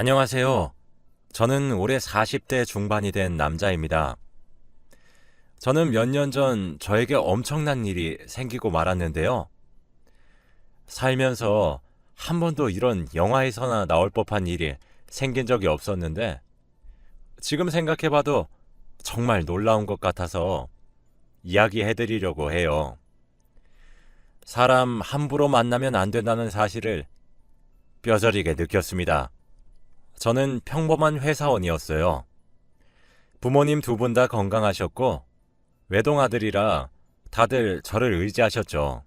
안녕하세요. 저는 올해 40대 중반이 된 남자입니다. 저는 몇 년 전 저에게 엄청난 일이 생기고 말았는데요. 살면서 한 번도 이런 영화에서나 나올 법한 일이 생긴 적이 없었는데 지금 생각해봐도 정말 놀라운 것 같아서 이야기해드리려고 해요. 사람 함부로 만나면 안 된다는 사실을 뼈저리게 느꼈습니다. 저는 평범한 회사원이었어요. 부모님 두 분 다 건강하셨고 외동아들이라 다들 저를 의지하셨죠.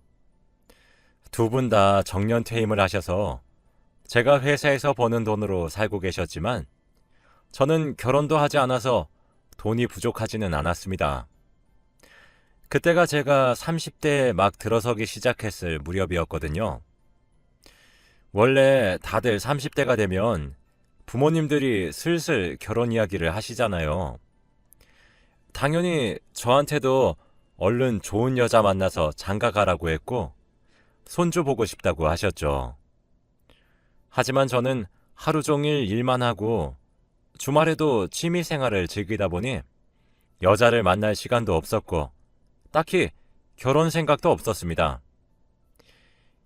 두 분 다 정년 퇴임을 하셔서 제가 회사에서 버는 돈으로 살고 계셨지만 저는 결혼도 하지 않아서 돈이 부족하지는 않았습니다. 그때가 제가 30대에 막 들어서기 시작했을 무렵이었거든요. 원래 다들 30대가 되면 부모님들이 슬슬 결혼 이야기를 하시잖아요. 당연히 저한테도 얼른 좋은 여자 만나서 장가 가라고 했고 손주 보고 싶다고 하셨죠. 하지만 저는 하루 종일 일만 하고 주말에도 취미 생활을 즐기다 보니 여자를 만날 시간도 없었고 딱히 결혼 생각도 없었습니다.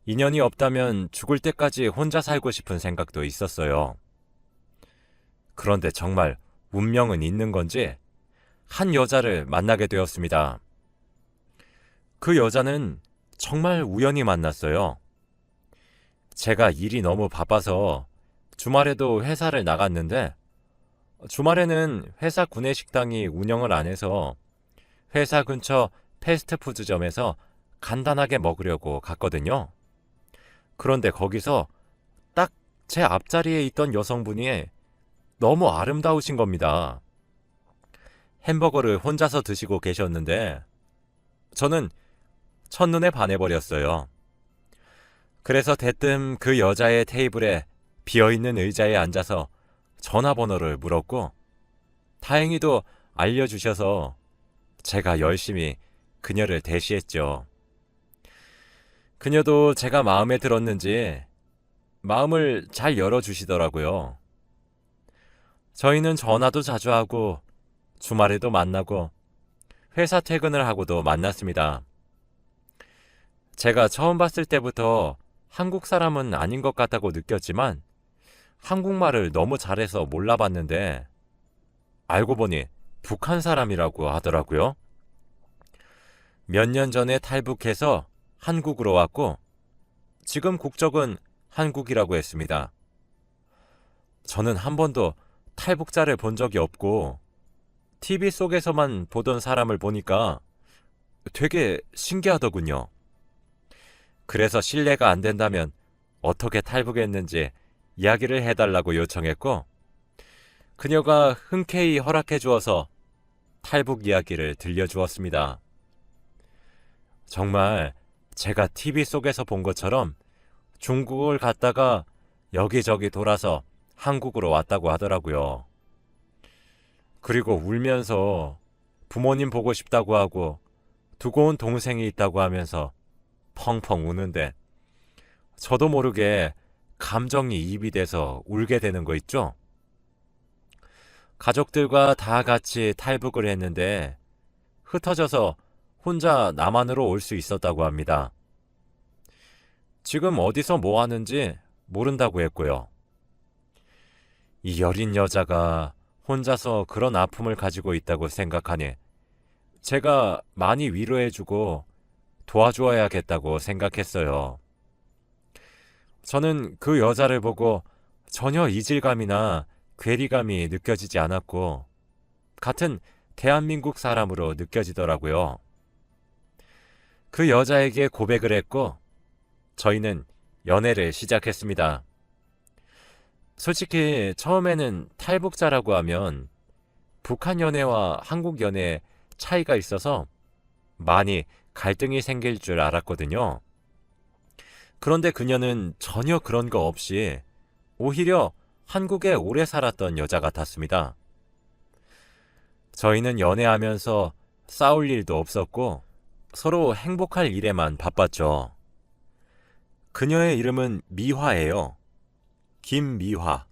인연이 없다면 죽을 때까지 혼자 살고 싶은 생각도 있었어요. 그런데 정말 운명은 있는 건지 한 여자를 만나게 되었습니다. 그 여자는 정말 우연히 만났어요. 제가 일이 너무 바빠서 주말에도 회사를 나갔는데 주말에는 회사 구내식당이 운영을 안 해서 회사 근처 패스트푸드점에서 간단하게 먹으려고 갔거든요. 그런데 거기서 딱 제 앞자리에 있던 여성분이 너무 아름다우신 겁니다. 햄버거를 혼자서 드시고 계셨는데 저는 첫눈에 반해버렸어요. 그래서 대뜸 그 여자의 테이블에 비어있는 의자에 앉아서 전화번호를 물었고 다행히도 알려주셔서 제가 열심히 그녀를 대시했죠. 그녀도 제가 마음에 들었는지 마음을 잘 열어주시더라고요. 저희는 전화도 자주 하고 주말에도 만나고 회사 퇴근을 하고도 만났습니다. 제가 처음 봤을 때부터 한국 사람은 아닌 것 같다고 느꼈지만 한국말을 너무 잘해서 몰라봤는데 알고 보니 북한 사람이라고 하더라고요. 몇 년 전에 탈북해서 한국으로 왔고 지금 국적은 한국이라고 했습니다. 저는 한 번도 탈북자를 본 적이 없고 TV 속에서만 보던 사람을 보니까 되게 신기하더군요. 그래서 실례가 안 된다면 어떻게 탈북했는지 이야기를 해달라고 요청했고 그녀가 흔쾌히 허락해 주어서 탈북 이야기를 들려주었습니다. 정말 제가 TV 속에서 본 것처럼 중국을 갔다가 여기저기 돌아서 한국으로 왔다고 하더라고요. 그리고 울면서 부모님 보고 싶다고 하고 두고 온 동생이 있다고 하면서 펑펑 우는데 저도 모르게 감정이 입이 돼서 울게 되는 거 있죠? 가족들과 다 같이 탈북을 했는데 흩어져서 혼자 남한으로 올 수 있었다고 합니다. 지금 어디서 뭐 하는지 모른다고 했고요. 이 여린 여자가 혼자서 그런 아픔을 가지고 있다고 생각하니 제가 많이 위로해주고 도와주어야겠다고 생각했어요. 저는 그 여자를 보고 전혀 이질감이나 괴리감이 느껴지지 않았고 같은 대한민국 사람으로 느껴지더라고요. 그 여자에게 고백을 했고 저희는 연애를 시작했습니다. 솔직히 처음에는 탈북자라고 하면 북한 연애와 한국 연애에 차이가 있어서 많이 갈등이 생길 줄 알았거든요. 그런데 그녀는 전혀 그런 거 없이 오히려 한국에 오래 살았던 여자 같았습니다. 저희는 연애하면서 싸울 일도 없었고 서로 행복할 일에만 바빴죠. 그녀의 이름은 미화예요. 김미화.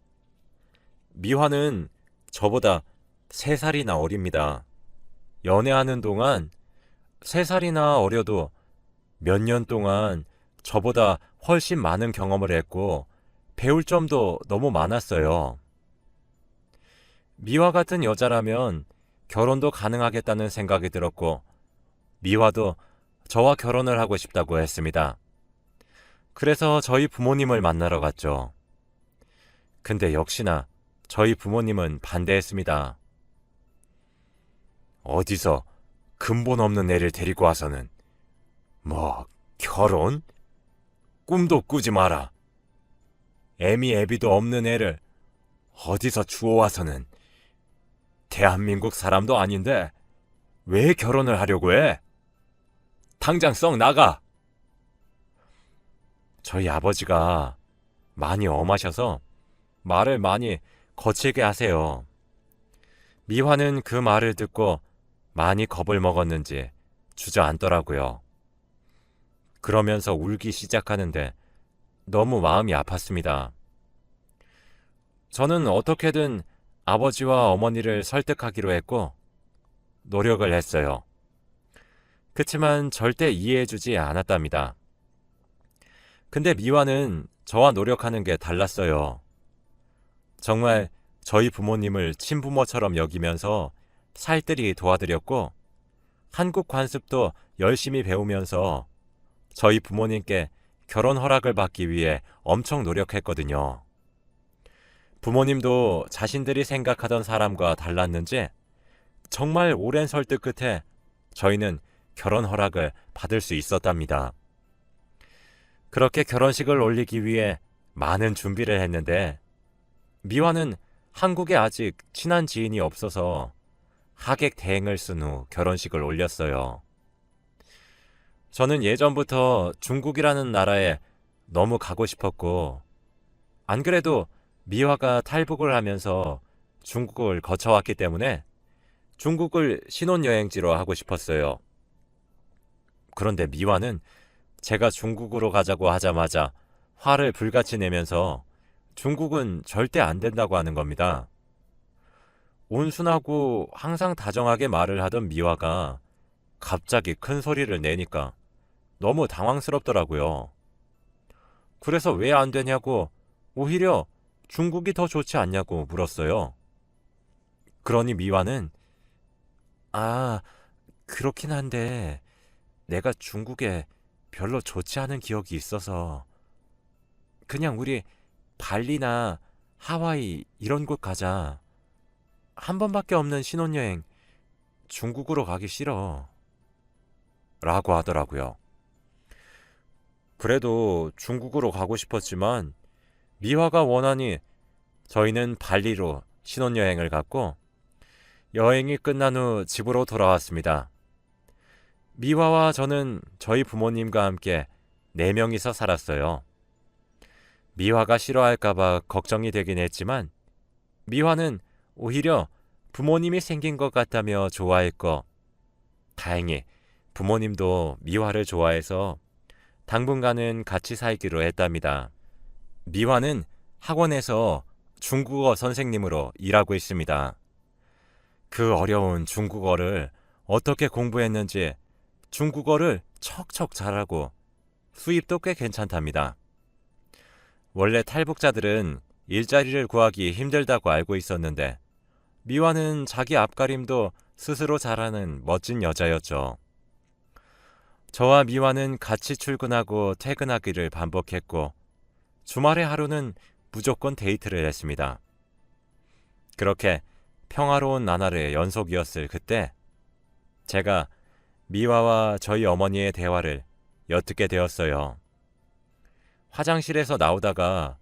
미화는 저보다 3살이나 어립니다. 연애하는 동안 3살이나 어려도 몇 년 동안 저보다 훨씬 많은 경험을 했고 배울 점도 너무 많았어요. 미화 같은 여자라면 결혼도 가능하겠다는 생각이 들었고 미화도 저와 결혼을 하고 싶다고 했습니다. 그래서 저희 부모님을 만나러 갔죠. 근데 역시나 저희 부모님은 반대했습니다. 어디서 근본 없는 애를 데리고 와서는 뭐 결혼? 꿈도 꾸지 마라. 애미 애비도 없는 애를 어디서 주워와서는 대한민국 사람도 아닌데 왜 결혼을 하려고 해? 당장 썩 나가! 저희 아버지가 많이 엄하셔서 말을 많이 거칠게 하세요. 미화는 그 말을 듣고 많이 겁을 먹었는지 주저앉더라고요. 그러면서 울기 시작하는데 너무 마음이 아팠습니다. 저는 어떻게든 아버지와 어머니를 설득하기로 했고 노력을 했어요. 그치만 절대 이해해주지 않았답니다. 근데 미화는 저와 노력하는 게 달랐어요. 정말 저희 부모님을 친부모처럼 여기면서 살뜰히 도와드렸고 한국 관습도 열심히 배우면서 저희 부모님께 결혼 허락을 받기 위해 엄청 노력했거든요. 부모님도 자신들이 생각하던 사람과 달랐는지 정말 오랜 설득 끝에 저희는 결혼 허락을 받을 수 있었답니다. 그렇게 결혼식을 올리기 위해 많은 준비를 했는데 미화는 한국에 아직 친한 지인이 없어서 하객 대행을 쓴 후 결혼식을 올렸어요. 저는 예전부터 중국이라는 나라에 너무 가고 싶었고 안 그래도 미화가 탈북을 하면서 중국을 거쳐왔기 때문에 중국을 신혼여행지로 하고 싶었어요. 그런데 미화는 제가 중국으로 가자고 하자마자 화를 불같이 내면서 중국은 절대 안 된다고 하는 겁니다. 온순하고 항상 다정하게 말을 하던 미화가 갑자기 큰 소리를 내니까 너무 당황스럽더라고요. 그래서 왜 안 되냐고 오히려 중국이 더 좋지 않냐고 물었어요. 그러니 미화는 그렇긴 한데 내가 중국에 별로 좋지 않은 기억이 있어서 그냥 우리 발리나 하와이 이런 곳 가자. 한 번밖에 없는 신혼여행 중국으로 가기 싫어. 라고 하더라고요. 그래도 중국으로 가고 싶었지만 미화가 원하니 저희는 발리로 신혼여행을 갔고 여행이 끝난 후 집으로 돌아왔습니다. 미화와 저는 저희 부모님과 함께 4명이서 살았어요. 미화가 싫어할까봐 걱정이 되긴 했지만 미화는 오히려 부모님이 생긴 것 같다며 좋아했고 다행히 부모님도 미화를 좋아해서 당분간은 같이 살기로 했답니다. 미화는 학원에서 중국어 선생님으로 일하고 있습니다. 그 어려운 중국어를 어떻게 공부했는지 중국어를 척척 잘하고 수입도 꽤 괜찮답니다. 원래 탈북자들은 일자리를 구하기 힘들다고 알고 있었는데 미화는 자기 앞가림도 스스로 잘하는 멋진 여자였죠. 저와 미화는 같이 출근하고 퇴근하기를 반복했고 주말의 하루는 무조건 데이트를 했습니다. 그렇게 평화로운 나날의 연속이었을 그때 제가 미화와 저희 어머니의 대화를 엿듣게 되었어요. 화장실에서 나오다가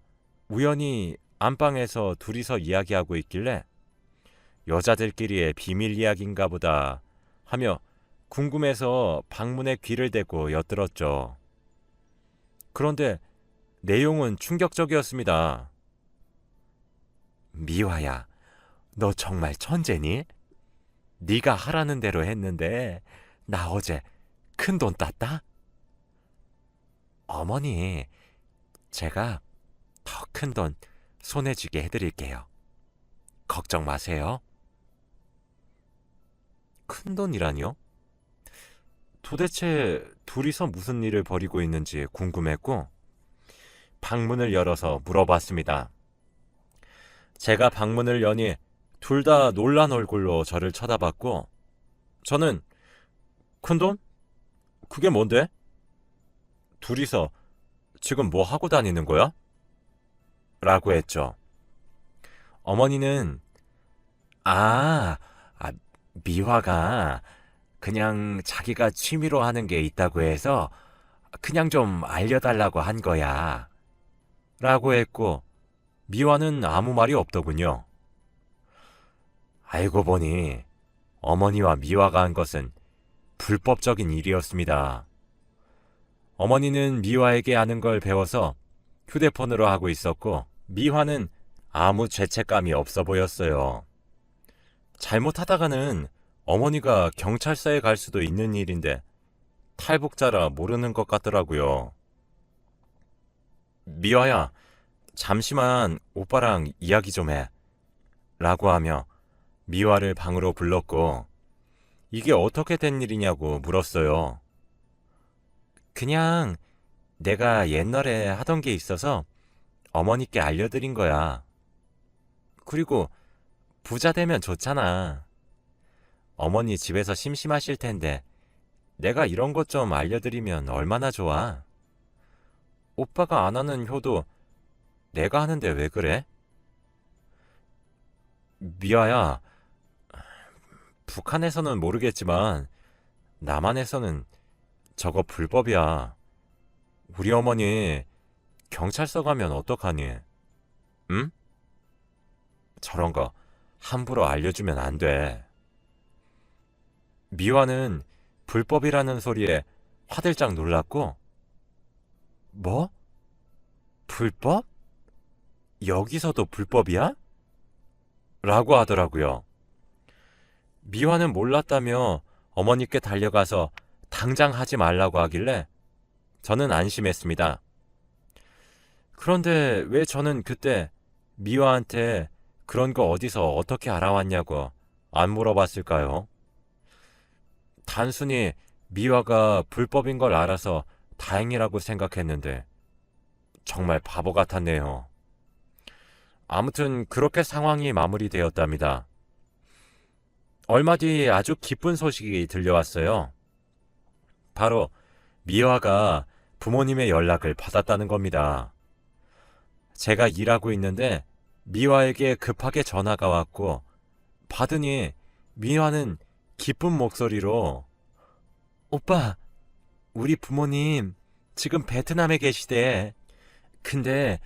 우연히 안방에서 둘이서 이야기하고 있길래 여자들끼리의 비밀 이야기인가 보다 하며 궁금해서 방문에 귀를 대고 엿들었죠. 그런데 내용은 충격적이었습니다. 미화야, 너 정말 천재니? 네가 하라는 대로 했는데 나 어제 큰돈 땄다? 어머니, 제가 더 큰 돈 손에 쥐게 해드릴게요. 걱정 마세요. 큰돈이라니요? 도대체 둘이서 무슨 일을 벌이고 있는지 궁금했고 방문을 열어서 물어봤습니다. 제가 방문을 여니 둘 다 놀란 얼굴로 저를 쳐다봤고 저는 큰돈? 그게 뭔데? 둘이서 지금 뭐 하고 다니는 거야? 라고 했죠. 어머니는 아, 아, 미화가 그냥 자기가 취미로 하는 게 있다고 해서 그냥 좀 알려달라고 한 거야. 라고 했고 미화는 아무 말이 없더군요. 알고 보니 어머니와 미화가 한 것은 불법적인 일이었습니다. 어머니는 미화에게 아는 걸 배워서 휴대폰으로 하고 있었고 미화는 아무 죄책감이 없어 보였어요. 잘못하다가는 어머니가 경찰서에 갈 수도 있는 일인데 탈북자라 모르는 것 같더라고요. 미화야, 잠시만 오빠랑 이야기 좀 해. 라고 하며 미화를 방으로 불렀고 이게 어떻게 된 일이냐고 물었어요. 그냥 내가 옛날에 하던 게 있어서 어머니께 알려드린 거야. 그리고 부자 되면 좋잖아. 어머니 집에서 심심하실 텐데 내가 이런 것 좀 알려드리면 얼마나 좋아. 오빠가 안 하는 효도 내가 하는데 왜 그래? 미아야, 북한에서는 모르겠지만 남한에서는 저거 불법이야. 우리 어머니 경찰서 가면 어떡하니? 응? 저런 거 함부로 알려주면 안 돼. 미화는 불법이라는 소리에 화들짝 놀랐고 뭐? 불법? 여기서도 불법이야? 라고 하더라고요. 미화는 몰랐다며 어머니께 달려가서 당장 하지 말라고 하길래 저는 안심했습니다. 그런데 왜 저는 그때 미화한테 그런 거 어디서 어떻게 알아왔냐고 안 물어봤을까요? 단순히 미화가 불법인 걸 알아서 다행이라고 생각했는데 정말 바보 같았네요. 아무튼 그렇게 상황이 마무리되었답니다. 얼마 뒤 아주 기쁜 소식이 들려왔어요. 바로 미화가 부모님의 연락을 받았다는 겁니다. 제가 일하고 있는데 미화에게 급하게 전화가 왔고 받으니 미화는 기쁜 목소리로 오빠, 우리 부모님 지금 베트남에 계시대. 근데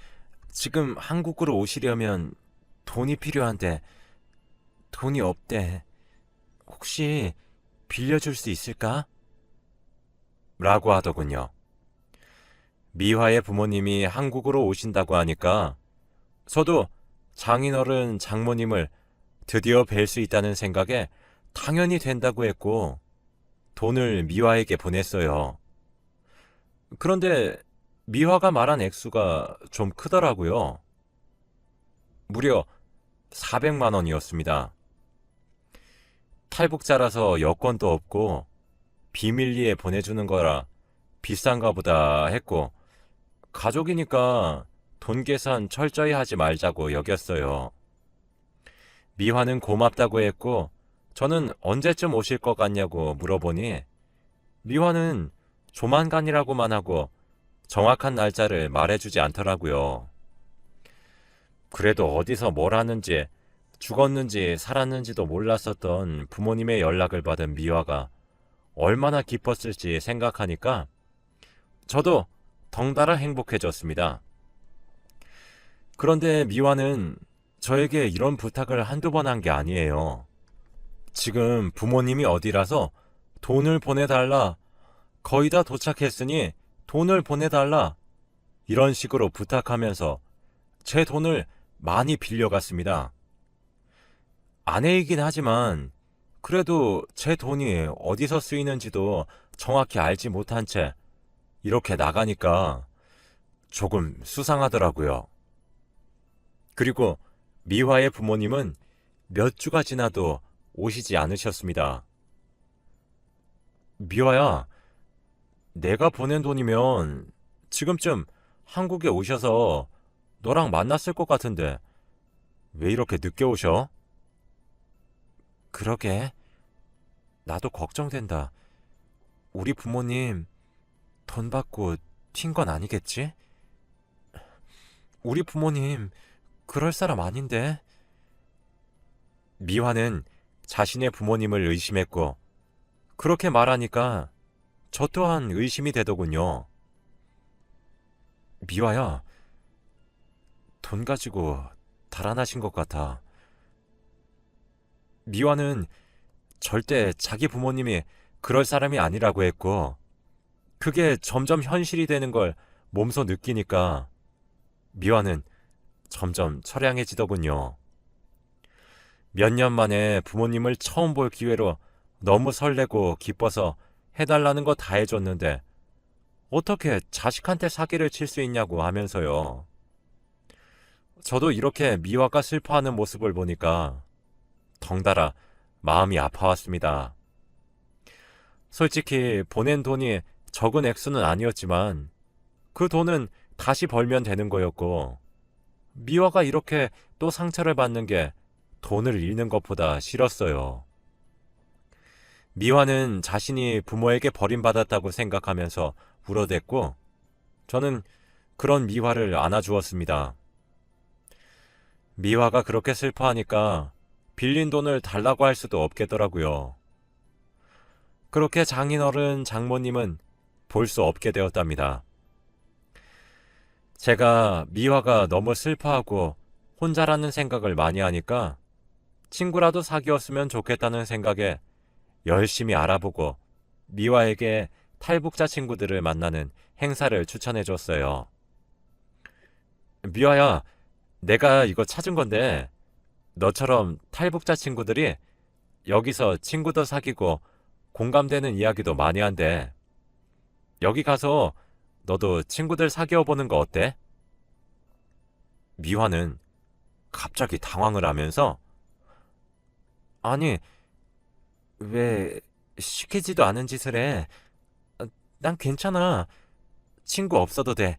지금 한국으로 오시려면 돈이 필요한데 돈이 없대. 혹시 빌려줄 수 있을까? 라고 하더군요. 미화의 부모님이 한국으로 오신다고 하니까 저도 장인어른 장모님을 드디어 뵐 수 있다는 생각에 당연히 된다고 했고 돈을 미화에게 보냈어요. 그런데 미화가 말한 액수가 좀 크더라고요. 무려 400만 원이었습니다. 탈북자라서 여권도 없고 비밀리에 보내주는 거라 비싼가 보다 했고 가족이니까 돈 계산 철저히 하지 말자고 여겼어요. 미화는 고맙다고 했고 저는 언제쯤 오실 것 같냐고 물어보니 미화는 조만간이라고만 하고 정확한 날짜를 말해주지 않더라고요. 그래도 어디서 뭘 하는지 죽었는지 살았는지도 몰랐었던 부모님의 연락을 받은 미화가 얼마나 기뻤을지 생각하니까 저도 덩달아 행복해졌습니다. 그런데 미화는 저에게 이런 부탁을 한두 번 한 게 아니에요. 지금 부모님이 어디라서 돈을 보내달라. 거의 다 도착했으니 돈을 보내달라. 이런 식으로 부탁하면서 제 돈을 많이 빌려갔습니다. 아내이긴 하지만 그래도 제 돈이 어디서 쓰이는지도 정확히 알지 못한 채 이렇게 나가니까 조금 수상하더라고요. 그리고 미화의 부모님은 몇 주가 지나도 오시지 않으셨습니다. 미화야, 내가 보낸 돈이면 지금쯤 한국에 오셔서 너랑 만났을 것 같은데 왜 이렇게 늦게 오셔? 그러게, 나도 걱정된다. 우리 부모님 돈 받고 튄 건 아니겠지? 우리 부모님 그럴 사람 아닌데. 미화는 자신의 부모님을 의심했고 그렇게 말하니까 저 또한 의심이 되더군요. 미화야, 돈 가지고 달아나신 것 같아. 미화는 절대 자기 부모님이 그럴 사람이 아니라고 했고 그게 점점 현실이 되는 걸 몸소 느끼니까 미화는 점점 처량해지더군요. 몇 년 만에 부모님을 처음 볼 기회로 너무 설레고 기뻐서 해달라는 거 다 해줬는데 어떻게 자식한테 사기를 칠 수 있냐고 하면서요. 저도 이렇게 미화가 슬퍼하는 모습을 보니까 덩달아 마음이 아파왔습니다. 솔직히 보낸 돈이 적은 액수는 아니었지만 그 돈은 다시 벌면 되는 거였고 미화가 이렇게 또 상처를 받는 게 돈을 잃는 것보다 싫었어요. 미화는 자신이 부모에게 버림받았다고 생각하면서 울어댔고 저는 그런 미화를 안아주었습니다. 미화가 그렇게 슬퍼하니까 빌린 돈을 달라고 할 수도 없겠더라고요. 그렇게 장인어른 장모님은 볼 수 없게 되었답니다. 제가 미화가 너무 슬퍼하고 혼자라는 생각을 많이 하니까 친구라도 사귀었으면 좋겠다는 생각에 열심히 알아보고 미화에게 탈북자 친구들을 만나는 행사를 추천해 줬어요. 미화야, 내가 이거 찾은 건데 너처럼 탈북자 친구들이 여기서 친구도 사귀고 공감되는 이야기도 많이 한대. 여기 가서 너도 친구들 사귀어 보는 거 어때? 미화는 갑자기 당황을 하면서 아니, 왜 시키지도 않은 짓을 해? 난 괜찮아. 친구 없어도 돼.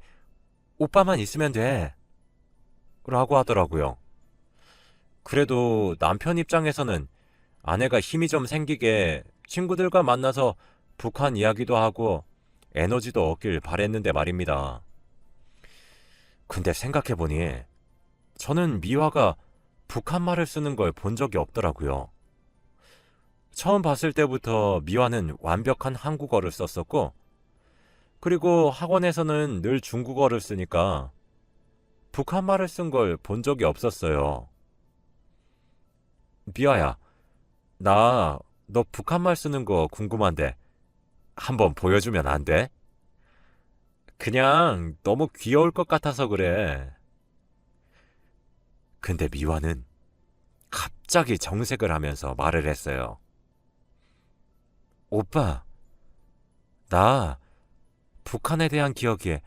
오빠만 있으면 돼. 라고 하더라고요. 그래도 남편 입장에서는 아내가 힘이 좀 생기게 친구들과 만나서 북한 이야기도 하고 에너지도 얻길 바랬는데 말입니다. 근데 생각해보니 저는 미화가 북한 말을 쓰는 걸 본 적이 없더라고요. 처음 봤을 때부터 미화는 완벽한 한국어를 썼었고 그리고 학원에서는 늘 중국어를 쓰니까 북한 말을 쓴 걸 본 적이 없었어요. 미화야, 나 너 북한 말 쓰는 거 궁금한데 한번 보여주면 안 돼? 그냥 너무 귀여울 것 같아서 그래. 근데 미화는 갑자기 정색을 하면서 말을 했어요. 오빠, 나 북한에 대한 기억이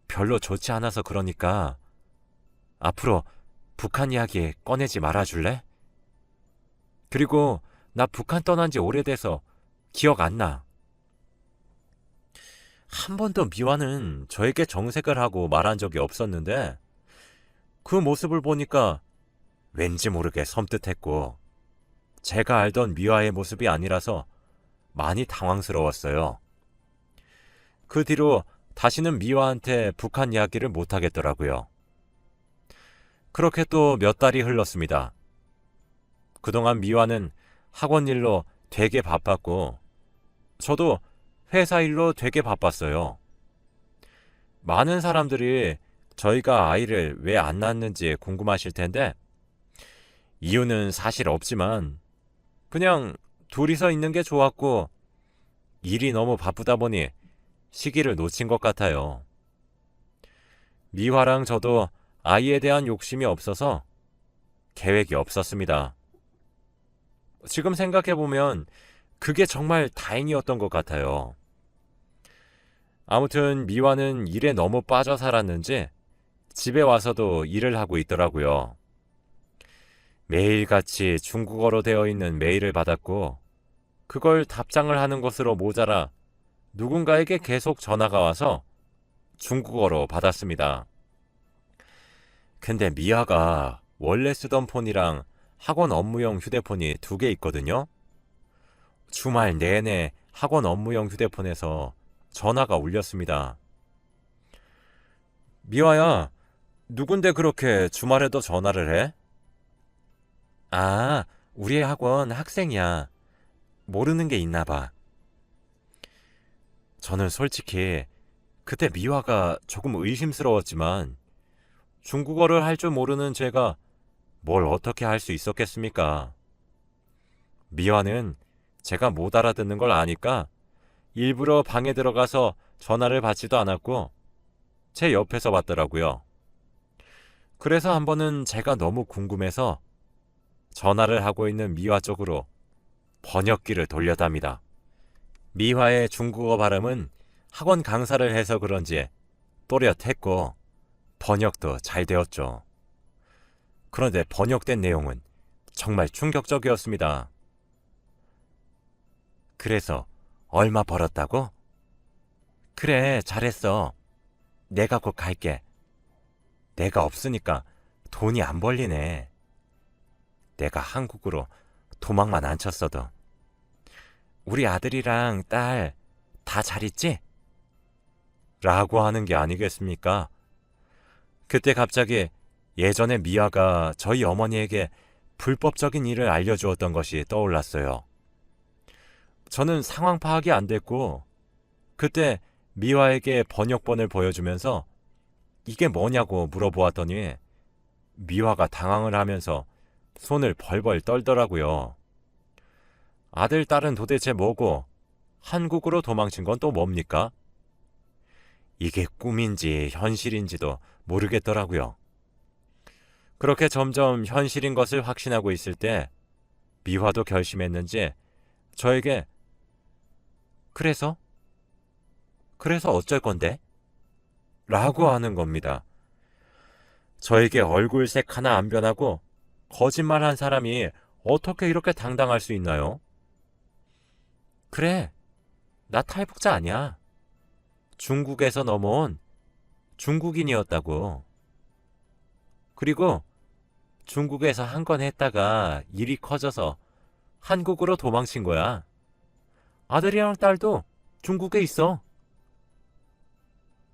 별로 좋지 않아서 그러니까 앞으로 북한 이야기 꺼내지 말아줄래? 그리고 나 북한 떠난 지 오래돼서 기억 안 나. 한 번도 미화는 저에게 정색을 하고 말한 적이 없었는데 그 모습을 보니까 왠지 모르게 섬뜩했고 제가 알던 미화의 모습이 아니라서 많이 당황스러웠어요. 그 뒤로 다시는 미화한테 북한 이야기를 못하겠더라고요. 그렇게 또 몇 달이 흘렀습니다. 그동안 미화는 학원 일로 되게 바빴고 저도 회사 일로 되게 바빴어요. 많은 사람들이 저희가 아이를 왜 안 낳았는지 궁금하실 텐데 이유는 사실 없지만 그냥 둘이서 있는 게 좋았고 일이 너무 바쁘다 보니 시기를 놓친 것 같아요. 미화랑 저도 아이에 대한 욕심이 없어서 계획이 없었습니다. 지금 생각해보면 그게 정말 다행이었던 것 같아요. 아무튼 미화는 일에 너무 빠져 살았는지 집에 와서도 일을 하고 있더라고요. 매일같이 중국어로 되어 있는 메일을 받았고 그걸 답장을 하는 것으로 모자라 누군가에게 계속 전화가 와서 중국어로 받았습니다. 근데 미아가 원래 쓰던 폰이랑 학원 업무용 휴대폰이 2개 있거든요. 주말 내내 학원 업무용 휴대폰에서 전화가 울렸습니다. 미아야, 누군데 그렇게 주말에도 전화를 해? 아, 우리 학원 학생이야. 모르는 게 있나 봐. 저는 솔직히 그때 미화가 조금 의심스러웠지만 중국어를 할 줄 모르는 제가 뭘 어떻게 할 수 있었겠습니까? 미화는 제가 못 알아듣는 걸 아니까 일부러 방에 들어가서 전화를 받지도 않았고 제 옆에서 받더라고요. 그래서 한 번은 제가 너무 궁금해서 전화를 하고 있는 미화 쪽으로 번역기를 돌려답니다. 미화의 중국어 발음은 학원 강사를 해서 그런지 또렷했고 번역도 잘 되었죠. 그런데 번역된 내용은 정말 충격적이었습니다. 그래서 얼마 벌었다고? 그래, 잘했어. 내가 곧 갈게. 내가 없으니까 돈이 안 벌리네. 내가 한국으로 도망만 안 쳤어도. 우리 아들이랑 딸 다 잘 있지? 라고 하는 게 아니겠습니까? 그때 갑자기 예전에 미아가 저희 어머니에게 불법적인 일을 알려주었던 것이 떠올랐어요. 저는 상황 파악이 안 됐고 그때 미화에게 번역본을 보여주면서 이게 뭐냐고 물어보았더니 미화가 당황을 하면서 손을 벌벌 떨더라고요. 아들, 딸은 도대체 뭐고 한국으로 도망친 건 또 뭡니까? 이게 꿈인지 현실인지도 모르겠더라고요. 그렇게 점점 현실인 것을 확신하고 있을 때 미화도 결심했는지 저에게 그래서 어쩔 건데? 라고 하는 겁니다. 저에게 얼굴색 하나 안 변하고 거짓말한 사람이 어떻게 이렇게 당당할 수 있나요? 그래, 나 탈북자 아니야. 중국에서 넘어온 중국인이었다고. 그리고 중국에서 한 건 했다가 일이 커져서 한국으로 도망친 거야. 아들이랑 딸도 중국에 있어.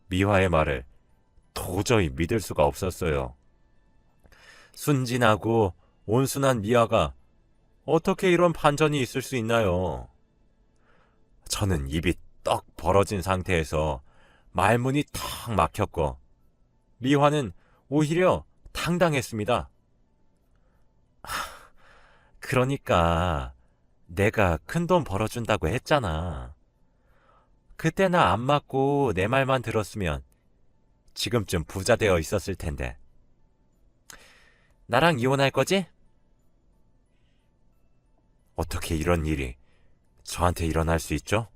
미화의 말을 도저히 믿을 수가 없었어요. 순진하고 온순한 미화가 어떻게 이런 반전이 있을 수 있나요? 저는 입이 떡 벌어진 상태에서 말문이 턱 막혔고 미화는 오히려 당당했습니다. 그러니까 내가 큰돈 벌어준다고 했잖아. 그때 나 안 맞고 내 말만 들었으면 지금쯤 부자 되어 있었을 텐데. 나랑 이혼할 거지? 어떻게 이런 일이 저한테 일어날 수 있죠?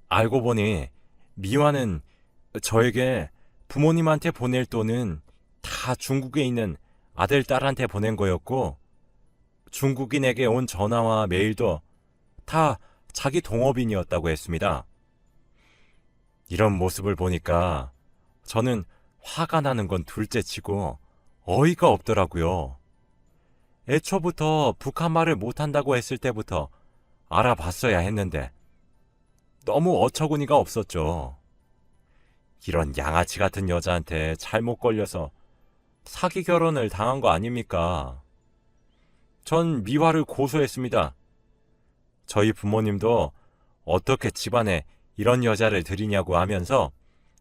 알고 보니 미화는 저에게 부모님한테 보낼 돈은 다 중국에 있는 아들, 딸한테 보낸 거였고 중국인에게 온 전화와 메일도 다 자기 동업인이었다고 했습니다. 이런 모습을 보니까 저는 화가 나는 건 둘째치고 어이가 없더라고요. 애초부터 북한말을 못한다고 했을 때부터 알아봤어야 했는데 너무 어처구니가 없었죠. 이런 양아치 같은 여자한테 잘못 걸려서 사기 결혼을 당한 거 아닙니까? 전 미화를 고소했습니다. 저희 부모님도 어떻게 집안에 이런 여자를 들이냐고 하면서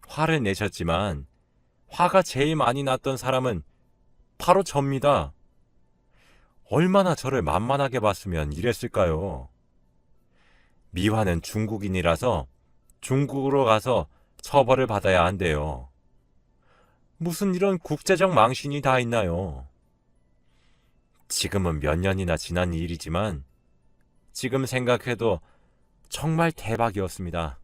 화를 내셨지만 화가 제일 많이 났던 사람은 바로 접니다. 얼마나 저를 만만하게 봤으면 이랬을까요? 미화는 중국인이라서 중국으로 가서 처벌을 받아야 한대요. 무슨 이런 국제적 망신이 다 있나요? 지금은 몇 년이나 지난 일이지만 지금 생각해도 정말 대박이었습니다.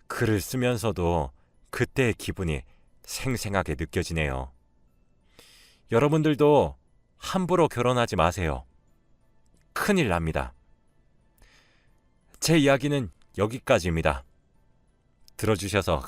글을 쓰면서도 그때의 기분이 생생하게 느껴지네요. 여러분들도 함부로 결혼하지 마세요. 큰일 납니다. 제 이야기는 여기까지입니다. 들어주셔서